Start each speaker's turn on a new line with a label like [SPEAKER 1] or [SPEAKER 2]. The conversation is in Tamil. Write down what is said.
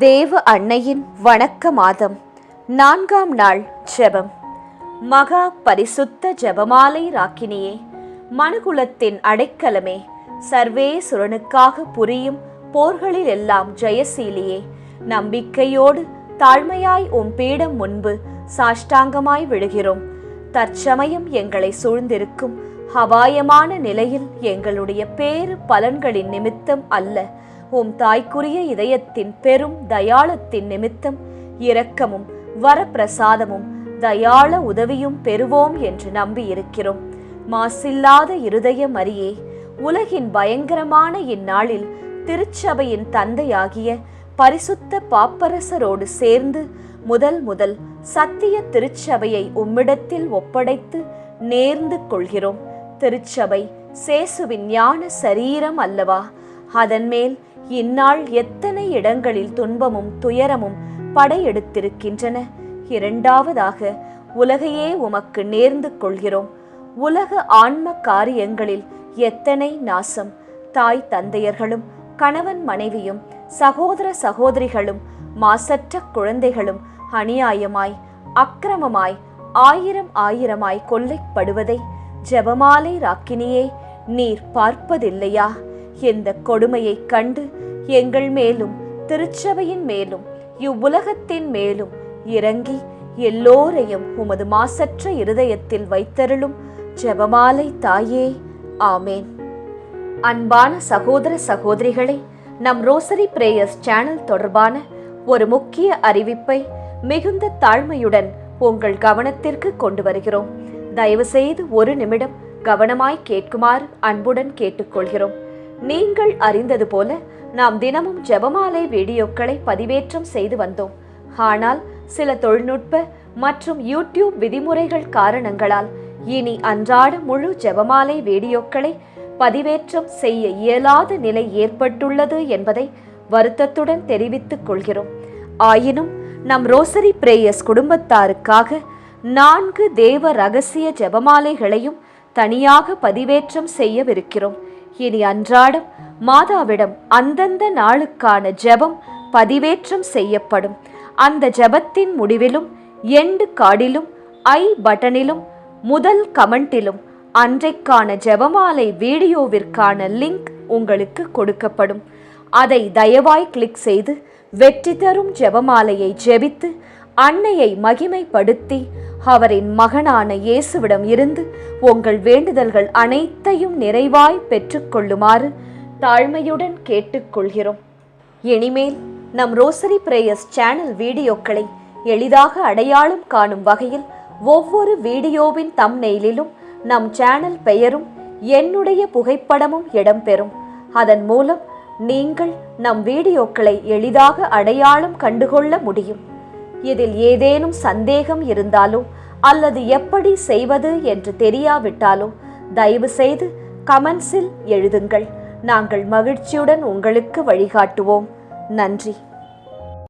[SPEAKER 1] தேவ அன்னையின் வணக்க மாதம் 4ஆம் நாள் ஜெபம். மகா பரிசுத்த ஜெபமாலை ராக்கினியே, மனுகுலத்தின் அடைக்கலமே, சர்வேசுரனுக்காக புரியும் போர்களில் எல்லாம் ஜெயசீலியே, நம்பிக்கையோடு தாழ்மையாய் உம் பீடம் முன்பு சாஷ்டாங்கமாய் விழுகிறோம். தற்சமயம் எங்களை சூழ்ந்திருக்கும் அபாயமான நிலையில் எங்களுடைய பேறு பலன்களின் நிமித்தம் அல்ல, உம் தாய்க்குரிய இதயத்தின் பெரும் தயாளத்தின் நிமித்தம் இரக்கமும் வரப்பிரசாதமும் தயாள உதவியும் பெறுவோம் என்று நம்பியிருக்கிறோம். மாசில்லாத இருதய மரியே, உலகின் பயங்கரமான இந்நாளில் திருச்சபையின் தந்தையாகிய பரிசுத்த பாப்பரசரோடு சேர்ந்து முதல் சத்திய திருச்சபையை உம்மிடத்தில் ஒப்படைத்து நேர்ந்து கொள்கிறோம். திருச்சபை சேசுவின் ஞான சரீரம் அல்லவா? அதன் மேல் இந்நாள் எத்தனை இடங்களில் துன்பமும் துயரமும் படையெடுத்திருக்கின்றன. இரண்டாவதாக உலகையே உமக்கு நேர்ந்து கொள்கிறோம். உலக ஆன்ம காரியங்களில் எத்தனை நாசம்! தாய் தந்தையர்களும் கணவன் மனைவியும் சகோதர சகோதரிகளும் மாசற்ற குழந்தைகளும் அநியாயமாய் அக்கிரமமாய் ஆயிரமாய் கொல்லைப்படுவதை ஜெபமாலை ராக்கினியே, நீர் பார்ப்பதில்லையா? இந்த கொடுமையை கண்டு எங்கள் மேலும் திருச்சபையின் மேலும் இவ்வுலகத்தின் மேலும் இறங்கி எல்லோரையும் உமது மாசற்ற இருதயத்தில் வைத்தருளும் ஜெபமாலை தாயே, ஆமேன். அன்பான சகோதர சகோதரிகளே, நம் ரோசரி பிரேயர்ஸ் சேனல் தொடர்பான ஒரு முக்கிய அறிவிப்பை மிகுந்த தாழ்மையுடன் உங்கள் கவனத்திற்கு கொண்டு வருகிறோம். தயவு செய்து ஒரு நிமிடம் கவனமாய் கேட்குமாறு அன்புடன் கேட்டுக்கொள்கிறோம். நீங்கள் அறிந்தது போல நாம் தினமும் ஜெபமாலை வீடியோக்களை பதிவேற்றம் செய்து வந்தோம். ஆனால் சில தொழில்நுட்ப மற்றும் யூடியூப் விதிமுறைகள் காரணங்களால் இனி அன்றாட முழு ஜெபமாலை வீடியோக்களை பதிவேற்றம் செய்ய இயலாத நிலை ஏற்பட்டுள்ளது என்பதை வருத்தத்துடன் தெரிவித்துக் கொள்கிறோம். ஆயினும் நம் ரோசரி பிரேயர்ஸ் குடும்பத்தாருக்காக 4 தேவ ரகசிய ஜெபமாலைகளையும் தனியாக பதிவேற்றம் செய்யவிருக்கிறோம். இனி அன்றாடம் மாதாவிடம் அந்தந்த நாளுக்கான ஜெபம் பதிவேற்றம் செய்யப்படும். அந்த ஜெபத்தின் முடிவிலும் எண்டு கார்டிலும் ஐ பட்டனிலும் முதல் கமெண்டிலும் அன்றைக்கான ஜெபமாலை வீடியோவிற்கான லிங்க் உங்களுக்கு கொடுக்கப்படும். அதை தயவாய் கிளிக் செய்து வெற்றி தரும் ஜெபமாலையை ஜெபித்து அன்னையை மகிமைப்படுத்தி அவரின் மகனான இயேசுவிடம் இருந்து உங்கள் வேண்டுதல்கள் அனைத்தையும் நிறைவாய் பெற்றுக்கொள்ளுமாறு தாழ்மையுடன் கேட்டுக்கொள்கிறோம். இனிமேல் நம் ரோசரி பிரேயர்ஸ் சேனல் வீடியோக்களை எளிதாக அடையாளம் காணும் வகையில் ஒவ்வொரு வீடியோவின் தம்ப்நெயிலிலும் நம் சேனல் பெயரும் என்னுடைய புகைப்படமும் இடம்பெறும். அதன் மூலம் நீங்கள் நம் வீடியோக்களை எளிதாக அடையாளம் கண்டுகொள்ள முடியும். இதில் ஏதேனும் சந்தேகம் இருந்தாலோ அல்லது எப்படி செய்வது என்று தெரியாவிட்டாலோ தயவு செய்து கமெண்ட்ஸில் எழுதுங்கள். நாங்கள் மகிழ்ச்சியுடன் உங்களுக்கு வழிகாட்டுவோம். நன்றி.